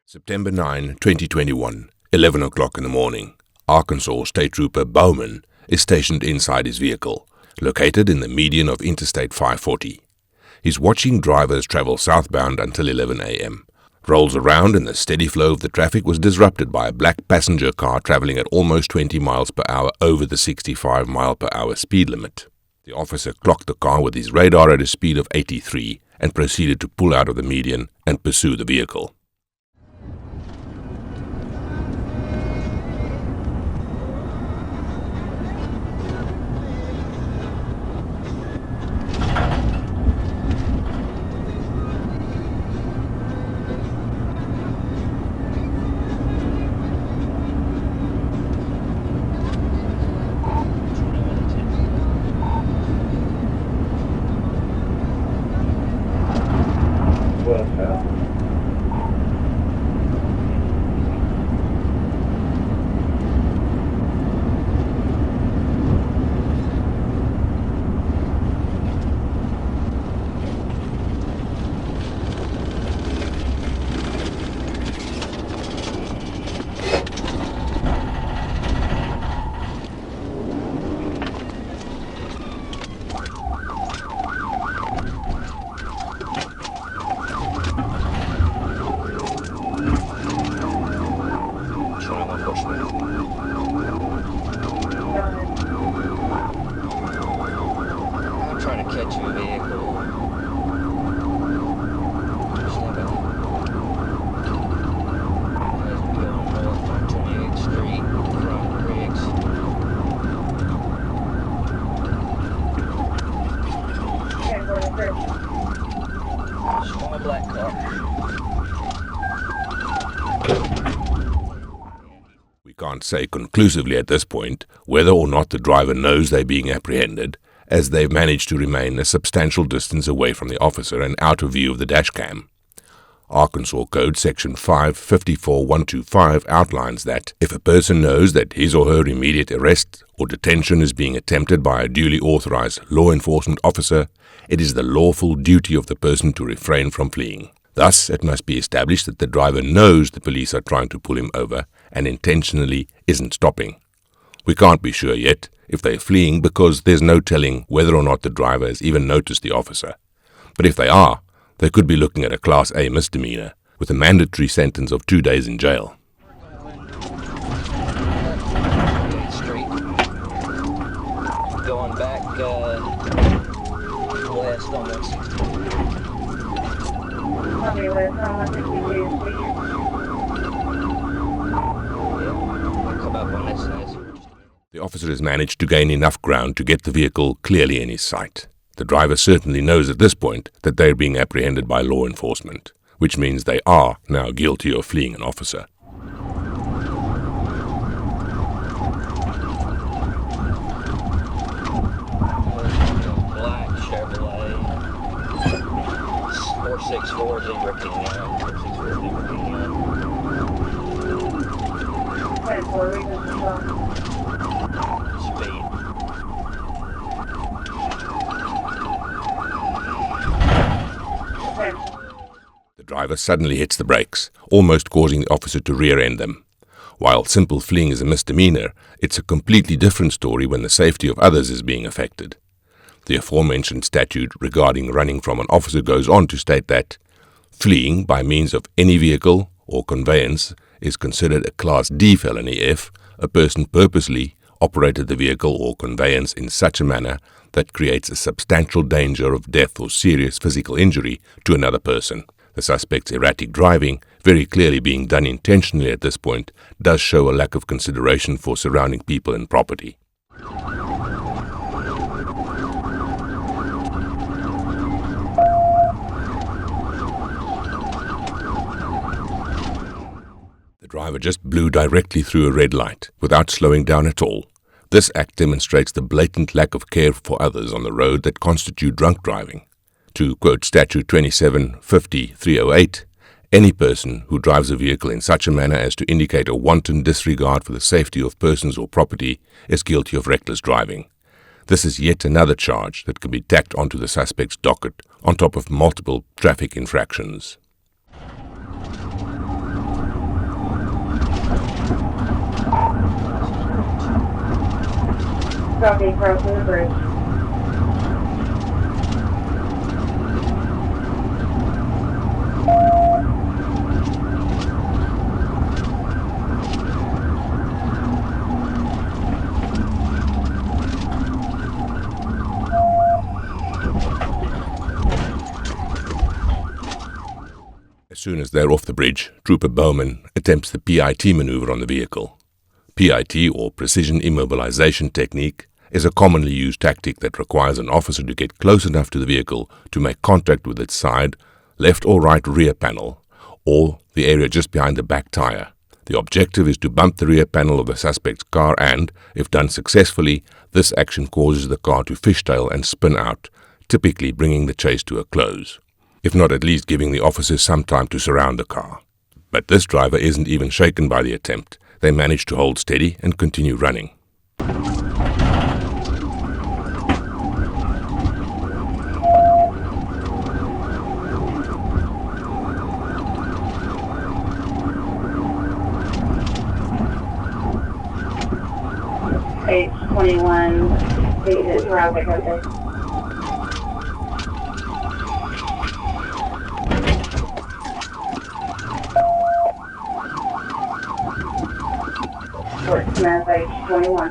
September 9, 2021, 11 o'clock in the morning. Arkansas State Trooper Bowman is stationed inside his vehicle, located in the median of Interstate 540. He's watching drivers travel southbound until 11 a.m. Rolls around and the steady flow of the traffic was disrupted by a black passenger car traveling at almost 20 miles per hour over the 65 mile per hour speed limit. The officer clocked the car with his radar at a speed of 83 and proceeded to pull out of the median and pursue the vehicle. I'm trying to catch you a vehicle. North on 28th Street from Briggs. Just want a black car. We can't say conclusively at this point whether or not the driver knows they're being apprehended, as they've managed to remain a substantial distance away from the officer and out of view of the dashcam. Arkansas Code Section 554.125 outlines that if a person knows that his or her immediate arrest or detention is being attempted by a duly authorized law enforcement officer, it is the lawful duty of the person to refrain from fleeing. Thus, it must be established that the driver knows the police are trying to pull him over and intentionally isn't stopping. We can't be sure yet if they're fleeing because there's no telling whether or not the driver has even noticed the officer. But if they are, they could be looking at a Class A misdemeanor with a mandatory sentence of 2 days in jail. Going back west on 160. Come up on this side. The officer has managed to gain enough ground to get the vehicle clearly in his sight. The driver certainly knows at this point that they're being apprehended by law enforcement, which means they are now guilty of fleeing an officer. Black Chevrolet 464 0 P1. 464 0 P1. Speed. The driver suddenly hits the brakes, almost causing the officer to rear-end them. While simple fleeing is a misdemeanor, it's a completely different story when the safety of others is being affected. The aforementioned statute regarding running from an officer goes on to state that fleeing by means of any vehicle or conveyance is considered a Class D felony if a person purposely operated the vehicle or conveyance in such a manner that creates a substantial danger of death or serious physical injury to another person. The suspect's erratic driving, very clearly being done intentionally at this point, does show a lack of consideration for surrounding people and property. The driver just blew directly through a red light without slowing down at all. This act demonstrates the blatant lack of care for others on the road that constitute drunk driving. To quote Statute 2750-308, any person who drives a vehicle in such a manner as to indicate a wanton disregard for the safety of persons or property is guilty of reckless driving. This is yet another charge that can be tacked onto the suspect's docket on top of multiple traffic infractions. Copy, crossing the bridge. As soon as they're off the bridge, Trooper Bowman attempts the PIT maneuver on the vehicle. PIT, or precision immobilization technique, is a commonly used tactic that requires an officer to get close enough to the vehicle to make contact with its side, left or right rear panel, or the area just behind the back tire. The objective is to bump the rear panel of the suspect's car and, if done successfully, this action causes the car to fishtail and spin out, typically bringing the chase to a close, if not at least giving the officers some time to surround the car. But this driver isn't even shaken by the attempt. They manage to hold steady and continue running. Page 21, stated traffic, okay. Fort Smith, page 21.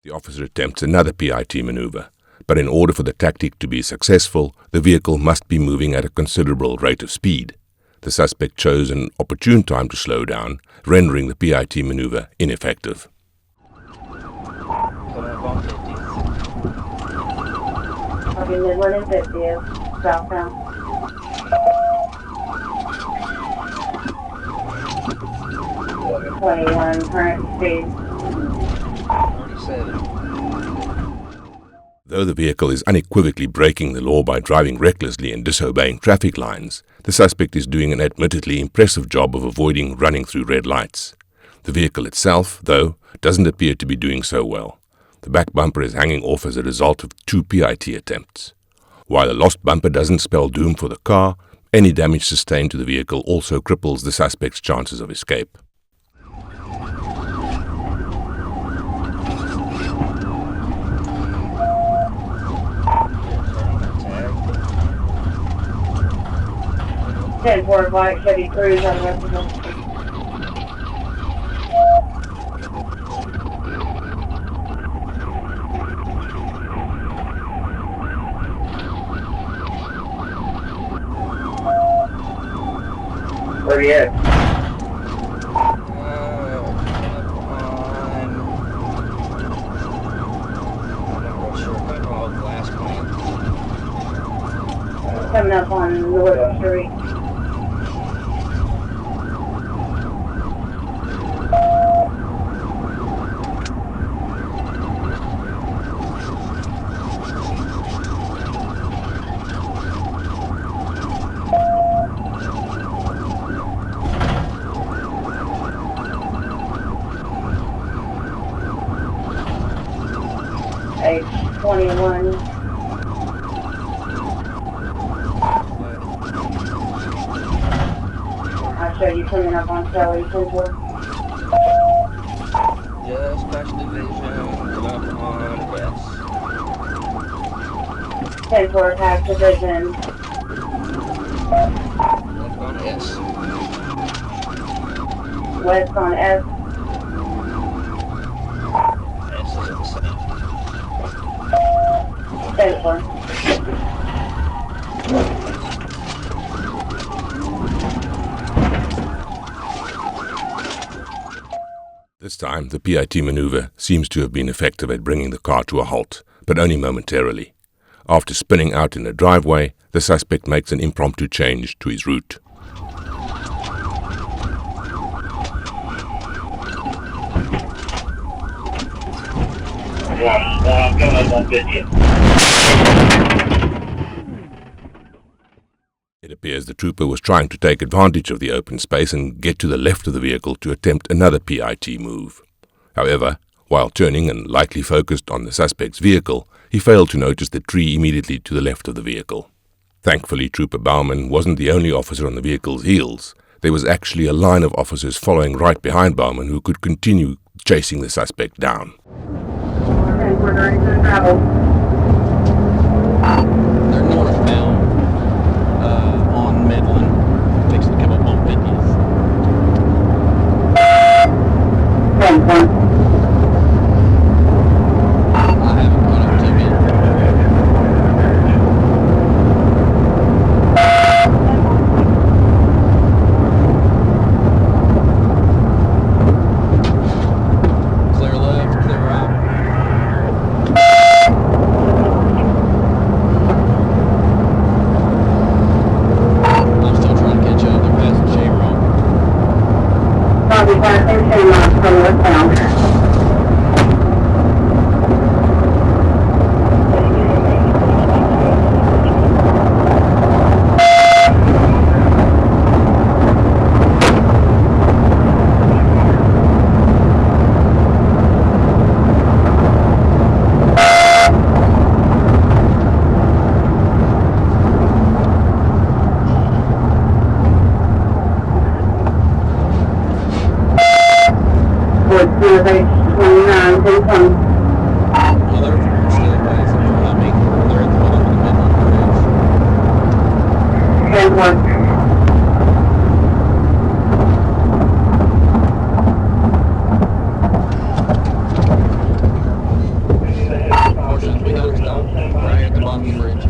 The officer attempts another PIT maneuver, but in order for the tactic to be successful, the vehicle must be moving at a considerable rate of speed. The suspect chose an opportune time to slow down, rendering the PIT maneuver ineffective. Copy, Midland and 50th, southbound. Water. 21, current speed. 37. Though the vehicle is unequivocally breaking the law by driving recklessly and disobeying traffic lines, the suspect is doing an admittedly impressive job of avoiding running through red lights. The vehicle itself, though, doesn't appear to be doing so well. The back bumper is hanging off as a result of 2 PIT attempts. While a lost bumper doesn't spell doom for the car, any damage sustained to the vehicle also cripples the suspect's chances of escape. Tag. 10-4 black Chevy Cruze out of Western. Where are you at? Coming up on North Street. Page 21. I'll show you coming up on Kelly, 10-4. Just past division, come up on west. 10-4 tax division. Left on S. West on S. S is in the south. 10-4. This time, the PIT maneuver seems to have been effective at bringing the car to a halt, but only momentarily. After spinning out in a driveway, the suspect makes an impromptu change to his route. I'm coming up on 50th. It appears the trooper was trying to take advantage of the open space and get to the left of the vehicle to attempt another PIT move. However, while turning and likely focused on the suspect's vehicle, he failed to notice the tree immediately to the left of the vehicle. Thankfully, Trooper Bauman wasn't the only officer on the vehicle's heels. There was actually a line of officers following right behind Bauman who could continue chasing the suspect down. And we're ready to travel. They're northbound on Midland, fixing to come up on 50th. 10-1. I haven't caught up to him yet. Clear left, clear right. I'm still trying to catch up. They're passing Shamrock. Probably passing Shamrock from northbound. Survey 29, 10-1. Well, they're still passing behind me. They're at the bottom of the Midland Bridge. 10-1. Portions we got stop right at the bottom of the bridge.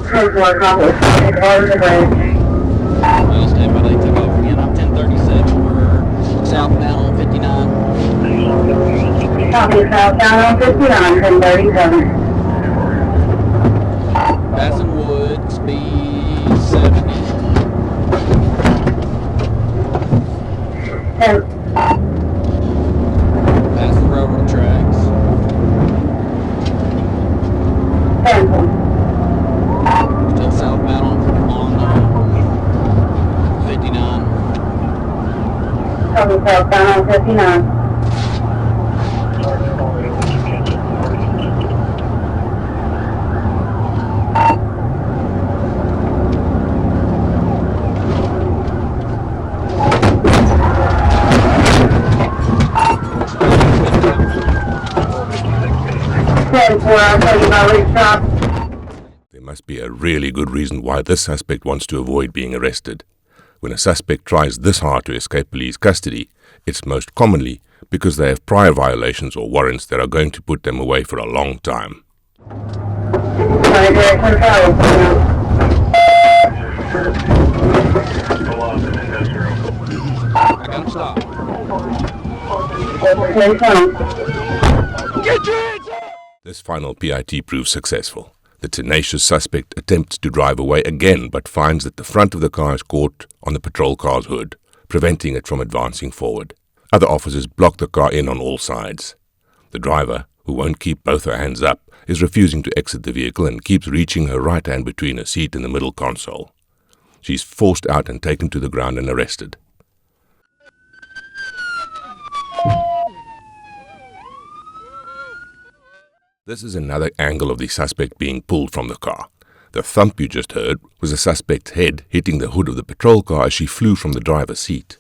10-4, copy. Over the bridge. Well, stand by, they took off again. I'm 1037. We're southbound on 59. Copy, southbound on 59, 1037. Passing Wood, speed 70. 10, Passing railroad tracks. 10-1. Still southbound on 59. Copy, southbound on 59. I'll tell you about which stop. There must be a really good reason why this suspect wants to avoid being arrested. When a suspect tries this hard to escape police custody, it's most commonly because they have prior violations or warrants that are going to put them away for a long time. My direction travel. I got him stopped. 10-1. Get your hands up! This final PIT proves successful. The tenacious suspect attempts to drive away again but finds that the front of the car is caught on the patrol car's hood, preventing it from advancing forward. Other officers block the car in on all sides. The driver, who won't keep both her hands up, is refusing to exit the vehicle and keeps reaching her right hand between her seat and the middle console. She's forced out and taken to the ground and arrested. This is another angle of the suspect being pulled from the car. The thump you just heard was the suspect's head hitting the hood of the patrol car as she flew from the driver's seat.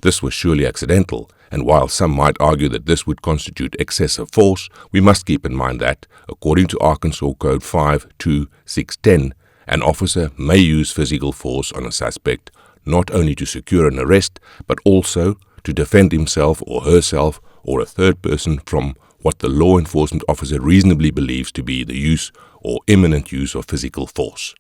This was surely accidental, and while some might argue that this would constitute excessive force, we must keep in mind that, according to Arkansas Code 52610, an officer may use physical force on a suspect not only to secure an arrest, but also to defend himself or herself or a third person from what the law enforcement officer reasonably believes to be the use or imminent use of physical force.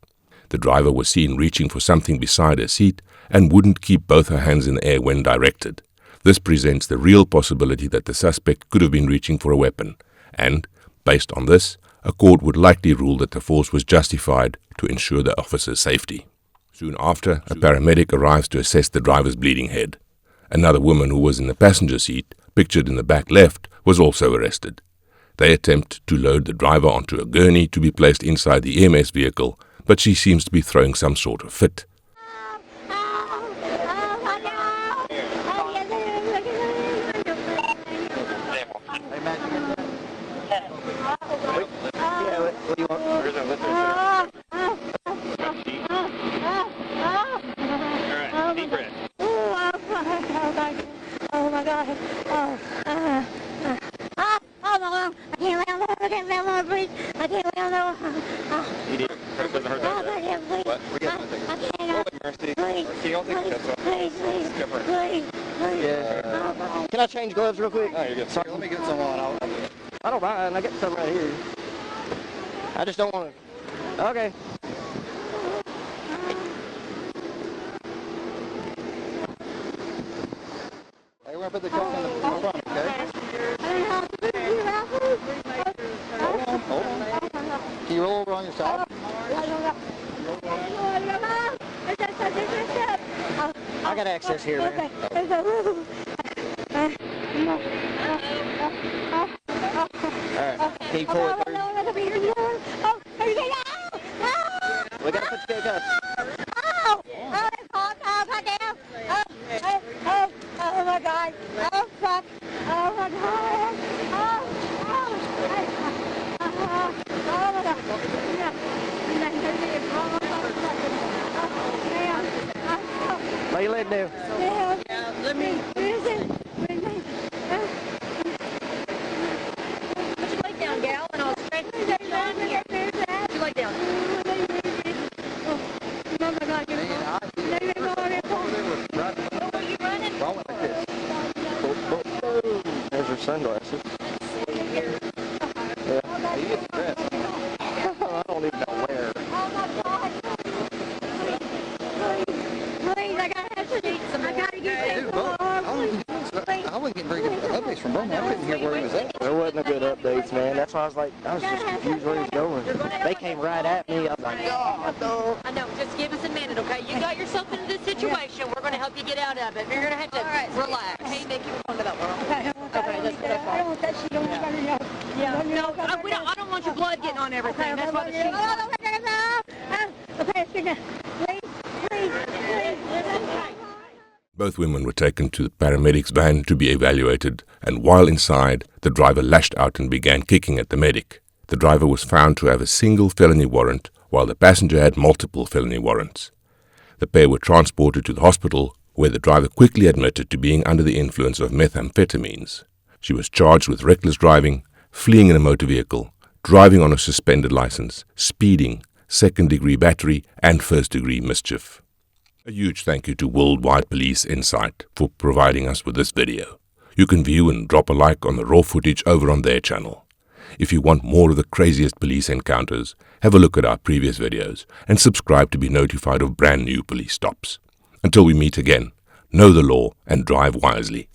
The driver was seen reaching for something beside her seat and wouldn't keep both her hands in the air when directed. This presents the real possibility that the suspect could have been reaching for a weapon, and, based on this, a court would likely rule that the force was justified to ensure the officer's safety. Soon after, a paramedic arrives to assess the driver's bleeding head. Another woman who was in the passenger seat, pictured in the back left, was also arrested. They attempt to load the driver onto a gurney to be placed inside the EMS vehicle, but she seems to be throwing some sort of fit. do you want? Where's that lift right there? Alright, deep breath. Oh my God. Oh my God. I can't lay on the I can't lay on the breathe. I can't lay on the You did. It doesn't hurt that bad. What? We're getting I can't. Mercy. Please. Mercy, don't take the cuffs off. Please. Yeah. Can I change gloves real quick? Oh, you're good. Sorry, let me get some on. I don't mind. I got some right here. I just don't want to. Okay. Hey, we're gonna put the cuffs on the front, okay? Hold on. Can you roll over on your side? I got access here, man. Alright, can you pull it through? We gotta put the cuffs. Oh my God. Oh fuck. Oh my God. Oh my God. Lay your leg down. Let me. Put your leg down, gal, and I'll straighten you down here. Put your leg down. Oh my God. Where were you running? Roll it like this. There's her sunglasses. Yeah. He gets dressed. I don't even know where. Oh my God. Please, I gotta get Dude, I wasn't getting very good updates from Bowman. I couldn't hear where he was at. There wasn't a good updates, man. That's why I was like, I was just confused where he was going. They came right at me. I was like, oh, I know, just give us a minute, okay? You got yourself into this situation. We're going to help you get out of it. You're going to have to relax. Hey, Nikki, we're going to that world. Okay, that's fine. I don't want that shit on anybody else. Yeah, no, I don't want your blood getting on everything. That's why the sheet's on. Okay, sit down. Please. Both women were taken to the paramedics' van to be evaluated, and while inside, the driver lashed out and began kicking at the medic. The driver was found to have a single felony warrant, while the passenger had multiple felony warrants. The pair were transported to the hospital, where the driver quickly admitted to being under the influence of methamphetamines. She was charged with reckless driving, fleeing in a motor vehicle, driving on a suspended license, speeding, second-degree battery, and first-degree mischief. A huge thank you to Worldwide Police Insight for providing us with this video. You can view and drop a like on the raw footage over on their channel. If you want more of the craziest police encounters, have a look at our previous videos and subscribe to be notified of brand new police stops. Until we meet again, know the law and drive wisely.